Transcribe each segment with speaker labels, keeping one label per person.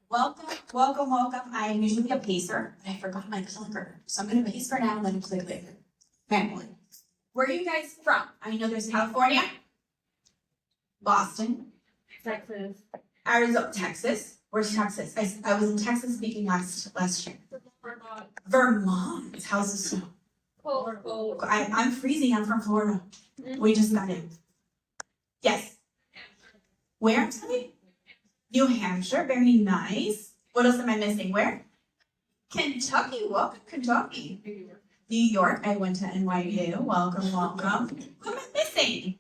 Speaker 1: Welcome. I am usually a pacer, but I forgot my clicker. So I'm going to pace for now and then click later. Family. Where are you guys from? I know there's California, Boston,
Speaker 2: Texas,
Speaker 1: Arizona, Texas. Where's Texas? I was in Texas speaking last year.
Speaker 2: Vermont.
Speaker 1: Vermont. How's the snow?
Speaker 2: Cold.
Speaker 1: I'm freezing. I'm from Florida. We just got in. Yes. Where? I'm sorry? New Hampshire. Very nice. What else am I missing? Where? Kentucky. Welcome, Kentucky. New York. I went to NYU. Welcome. Who am I missing?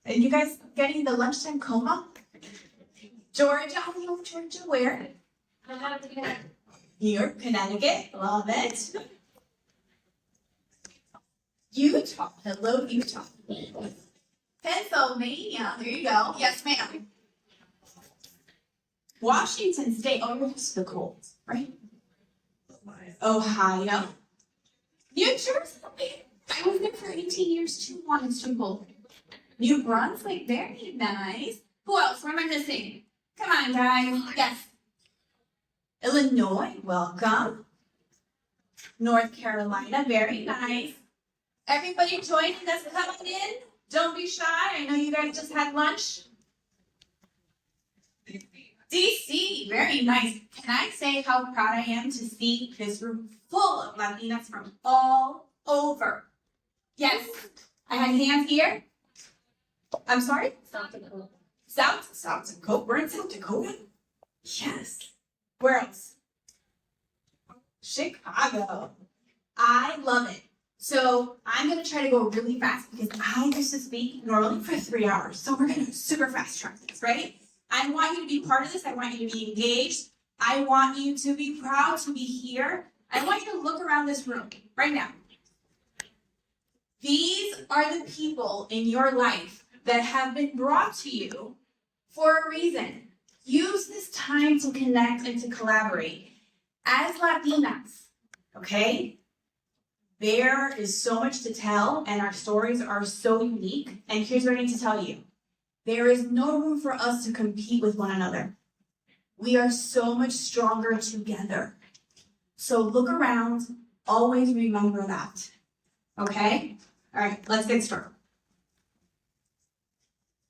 Speaker 1: Are you guys getting the lunchtime coma? Georgia. I love Georgia. Where? New York, Connecticut. Love it. Utah. Hello, Utah. Pennsylvania. There you go. Yes, ma'am. Washington State. Oh, you're used to the cold, right? Ohio. New Jersey. I was there for 18 years too long. It's too cold. New Brunswick. Very nice. Who else? What am I missing? Come on, guys. Yes. Illinois. Welcome. North Carolina. Very nice. Everybody joining us coming in. Don't be shy. I know you guys just had lunch. DC, very nice. Can I say how proud I am to see this room full of Latinas from all over? Yes. I had hands here. I'm sorry?
Speaker 2: South Dakota.
Speaker 1: South Dakota. We're in South Dakota? Yes. Where else? Chicago. I love it. So I'm going to try to go really fast because I used to speak normally for 3 hours. So we're going to super fast track this, right? I want you to be part of this. I want you to be engaged. I want you to be proud to be here. I want you to look around this room right now. These are the people in your life that have been brought to you for a reason. Use this time to connect and to collaborate. As Latinas, okay? There is so much to tell, and our stories are so unique. And here's what I need to tell you. There is no room for us to compete with one another. We are so much stronger together. So look around. Always remember that. Okay? All right, let's get started.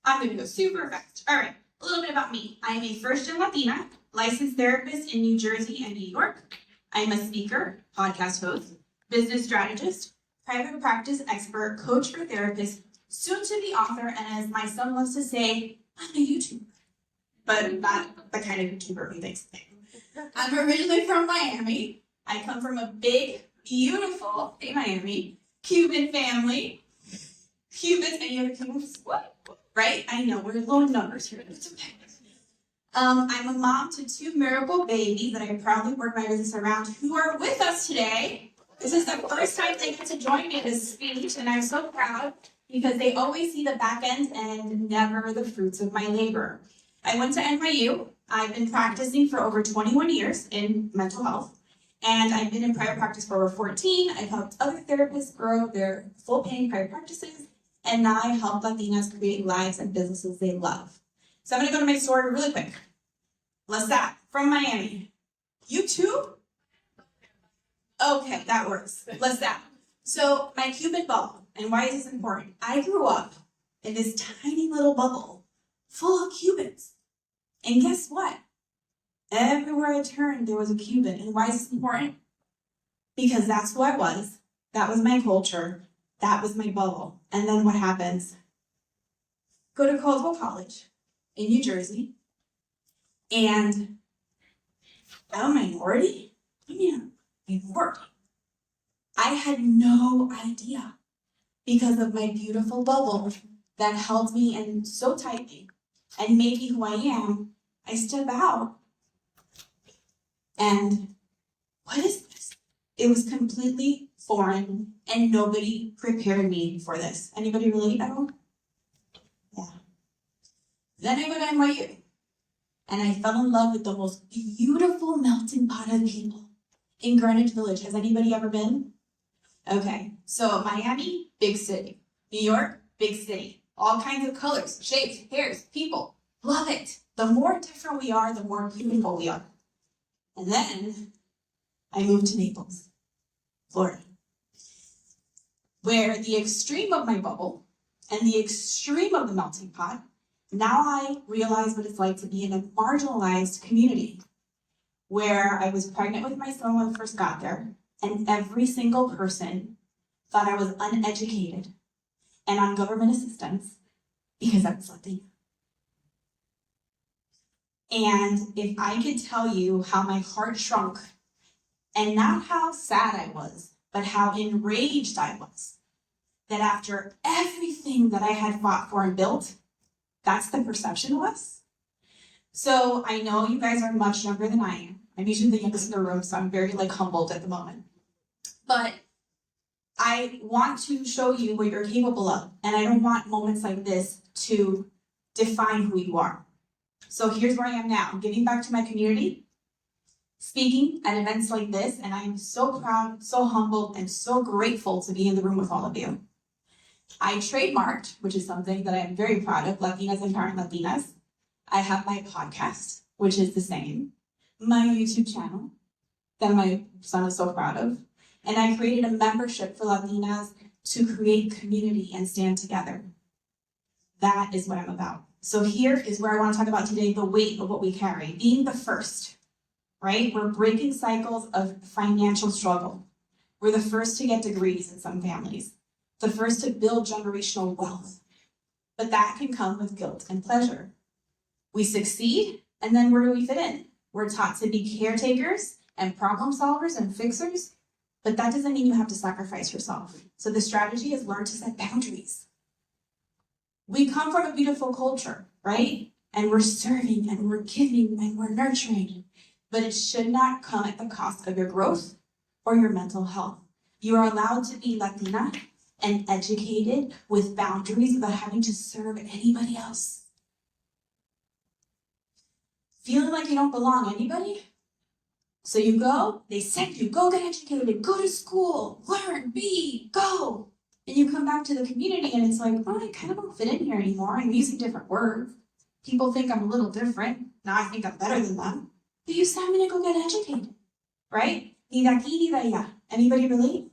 Speaker 1: I'm going to go super fast. All right, a little bit about me. I am a first-gen Latina, licensed therapist in New Jersey and New York. I am a speaker, podcast host, business strategist, private practice expert, coach for therapists, soon to be author, and as my son loves to say, I'm a YouTuber. But not the kind of YouTuber who thinks I'm originally from Miami. I come from a big, beautiful, hey Miami, Cuban family. Cubans, any other Cubans? What? Right? I know, we're low in numbers here, but it's okay. I'm a mom to 2 miracle babies that I proudly work my business around who are with us today. This is the first time they get to join me in this speech, and I'm so proud because they always see the back end and never the fruits of my labor. I went to NYU. I've been practicing for over 21 years in mental health, and I've been in private practice for over 14. I've helped other therapists grow their full-paying private practices, and now I help Latinas create lives and businesses they love. So I'm going to go to my story really quick. Lisa from Miami. You too? Okay, that works. Lisa. So my Cuban bubble, and why is this important? I grew up in this tiny little bubble full of Cubans. And guess what? Everywhere I turned, there was a Cuban. And why is this important? Because that's who I was. That was my culture. That was my bubble. And then what happens? Go to Caldwell College in New Jersey. And I'm a minority? Minority. I had no idea because of my beautiful bubble that held me in so tightly and made me who I am. I step out and what is this? It was completely foreign and nobody prepared me for this. Anybody relate at all? Yeah. Then I went to NYU and I fell in love with the most beautiful melting pot of people in Greenwich Village. Has anybody ever been? Okay, so Miami, big city. New York, big city. All kinds of colors, shapes, hairs, people. Love it. The more different we are, the more beautiful we are. And then I moved to Naples, Florida, where the extreme of my bubble and the extreme of the melting pot, now I realize what it's like to be in a marginalized community where I was pregnant with my son when I first got there, and every single person thought I was uneducated and on government assistance because I was Latina. And if I could tell you how my heart shrunk, and not how sad I was, but how enraged I was, that after everything that I had fought for and built, that's the perception was. So I know you guys are much younger than I am. I'm usually the youngest in the room, so I'm very humbled at the moment. But I want to show you what you're capable of, and I don't want moments like this to define who you are. So here's where I am now. I'm giving back to my community, speaking at events like this, and I am so proud, so humbled, and so grateful to be in the room with all of you. I trademarked, which is something that I am very proud of, Latinas Empowering Latinas. I have my podcast, which is the same, my YouTube channel that my son is so proud of, and I created a membership for Latinas to create community and stand together. That is what I'm about. So here is where I want to talk about today, the weight of what we carry, being the first, right? We're breaking cycles of financial struggle. We're the first to get degrees in some families, the first to build generational wealth. But that can come with guilt and pleasure. We succeed, and then where do we fit in? We're taught to be caretakers and problem solvers and fixers, but that doesn't mean you have to sacrifice yourself. So the strategy is learn to set boundaries. We come from a beautiful culture, right? And we're serving and we're giving and we're nurturing, but it should not come at the cost of your growth or your mental health. You are allowed to be Latina and educated with boundaries without having to serve anybody else. Feeling like you don't belong, anybody? So you go, they send you, go get educated, go to school, learn, be, go. And you come back to the community and it's like, oh, I kind of don't fit in here anymore. I'm using different words. People think I'm a little different. Now I think I'm better than them. But you said I'm gonna go get educated, right? Ni de aquí, ni de allá. Anybody relate?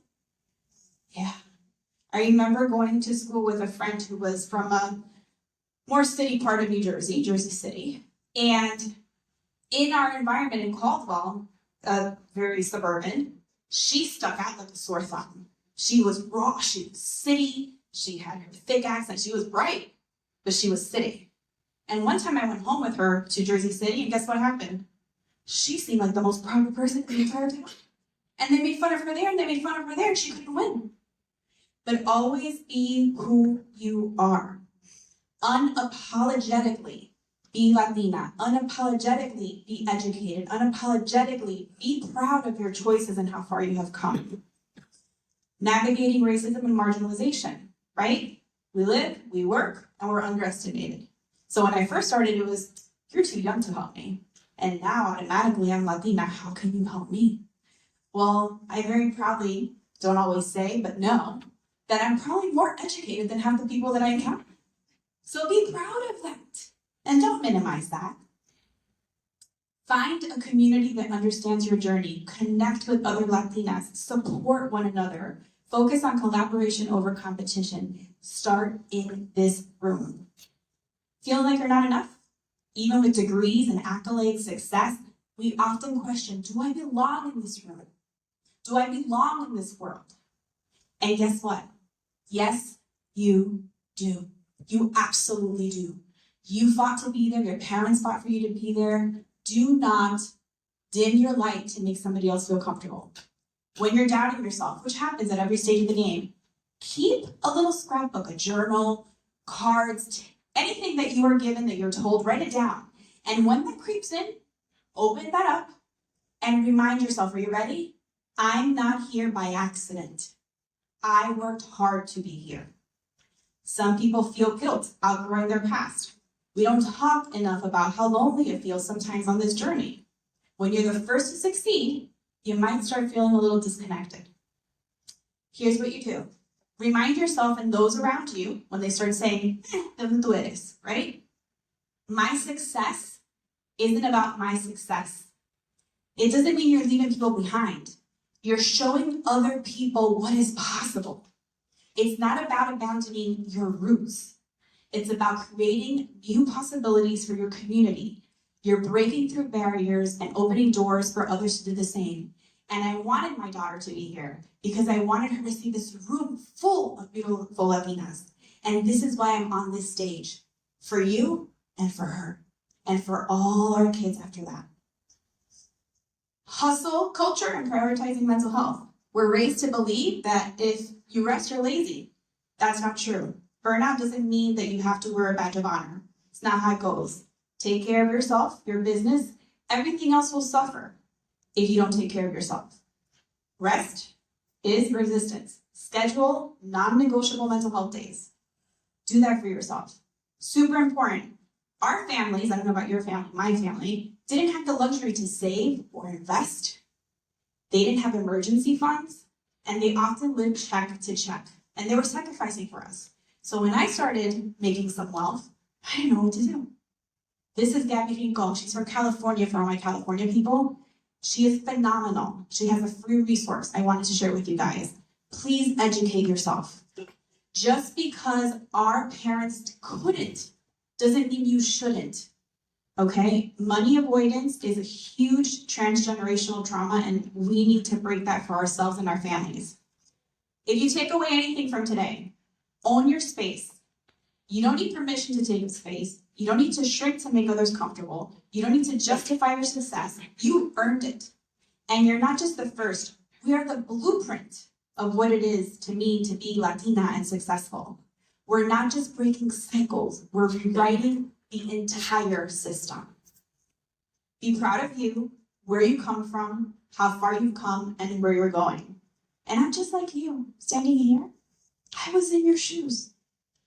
Speaker 1: Yeah. I remember going to school with a friend who was from a more city part of New Jersey, Jersey City. And in our environment in Caldwell, very suburban, she stuck out like a sore thumb. She was raw, she was city, she had her thick accent, she was bright, but she was city. And one time I went home with her to Jersey City, and guess what happened? She seemed like the most proud person in the entire town. And they made fun of her there, and they made fun of her there, and she couldn't win. But always be who you are. Unapologetically be Latina. Unapologetically be educated. Unapologetically be proud of your choices and how far you have come. Navigating racism and marginalization, right? We live, we work, and we're underestimated. So when I first started, it was, you're too young to help me. And now automatically I'm Latina, how can you help me? Well, I very proudly don't always say, but know that I'm probably more educated than half the people that I encounter. So be proud of that and don't minimize that. Find a community that understands your journey. Connect with other Latinas. Support one another. Focus on collaboration over competition. Start in this room. Feeling like you're not enough? Even with degrees and accolades, success, we often question, do I belong in this room? Do I belong in this world? And guess what? Yes, you do. You absolutely do. You fought to be there. Your parents fought for you to be there. Do not dim your light to make somebody else feel comfortable. When you're doubting yourself, which happens at every stage of the game, keep a little scrapbook, a journal, cards, anything that you are given that you're told, write it down. And when that creeps in, open that up and remind yourself, are you ready? I'm not here by accident. I worked hard to be here. Some people feel guilt outgrowing their past. We don't talk enough about how lonely it feels sometimes on this journey. When you're the first to succeed, you might start feeling a little disconnected. Here's what you do. Remind yourself and those around you when they start saying, ¿dónde tú eres?" right? My success isn't about my success. It doesn't mean you're leaving people behind. You're showing other people what is possible. It's not about abandoning your roots. It's about creating new possibilities for your community. You're breaking through barriers and opening doors for others to do the same. And I wanted my daughter to be here because I wanted her to see this room full of beautiful Latinas. And this is why I'm on this stage, for you and for her, and for all our kids after that. Hustle culture and prioritizing mental health. We're raised to believe that if you rest, you're lazy. That's not true. Burnout doesn't mean that you have to wear a badge of honor. It's not how it goes. Take care of yourself, your business, everything else will suffer if you don't take care of yourself. Rest is resistance. Schedule non-negotiable mental health days. Do that for yourself. Super important. Our families, I don't know about your family, my family, didn't have the luxury to save or invest. They didn't have emergency funds, and they often lived check to check, and they were sacrificing for us. So when I started making some wealth, I didn't know what to do. This is Gabby Hinkle. She's from California, for all my California people. She is phenomenal. She has a free resource I wanted to share with you guys. Please educate yourself. Just because our parents couldn't doesn't mean you shouldn't. Okay? Money avoidance is a huge transgenerational trauma, and we need to break that for ourselves and our families. If you take away anything from today, own your space. You don't need permission to take up space. You don't need to shrink to make others comfortable. You don't need to justify your success. You earned it. And you're not just the first. We are the blueprint of what it is to mean to be Latina and successful. We're not just breaking cycles. We're rewriting the entire system. Be proud of you, where you come from, how far you've come, and where you're going. And I'm just like you, standing here. I was in your shoes.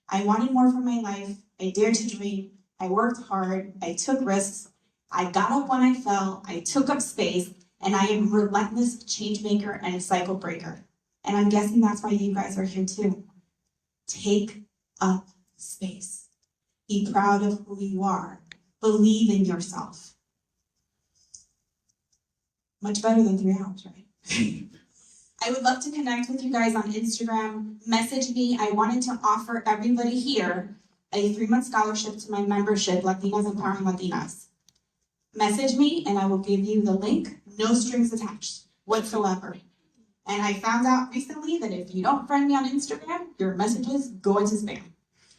Speaker 1: I wanted more from my life. I dared to dream. I worked hard. I took risks. I got up when I fell. I took up space. And I am a relentless change maker and a cycle breaker. And I'm guessing that's why you guys are here too. Take up space. Be proud of who you are. Believe in yourself. Much better than 3 hours, right? I would love to connect with you guys on Instagram. Message me. I wanted to offer everybody here a 3-month scholarship to my membership, Latinas Empowering Latinas. Message me and I will give you the link. No strings attached whatsoever. And I found out recently that if you don't friend me on Instagram, your messages go into spam.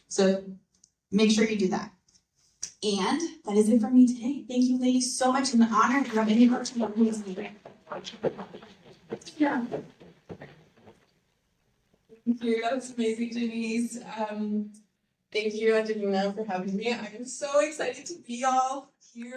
Speaker 1: So make sure you do that. And that is it for me today. Thank you, ladies, so much. An honor to have any of you.
Speaker 2: Yeah. Thank you. That was amazing, Denise. Thank you, Angelina, for having me. I'm so excited to be y'all.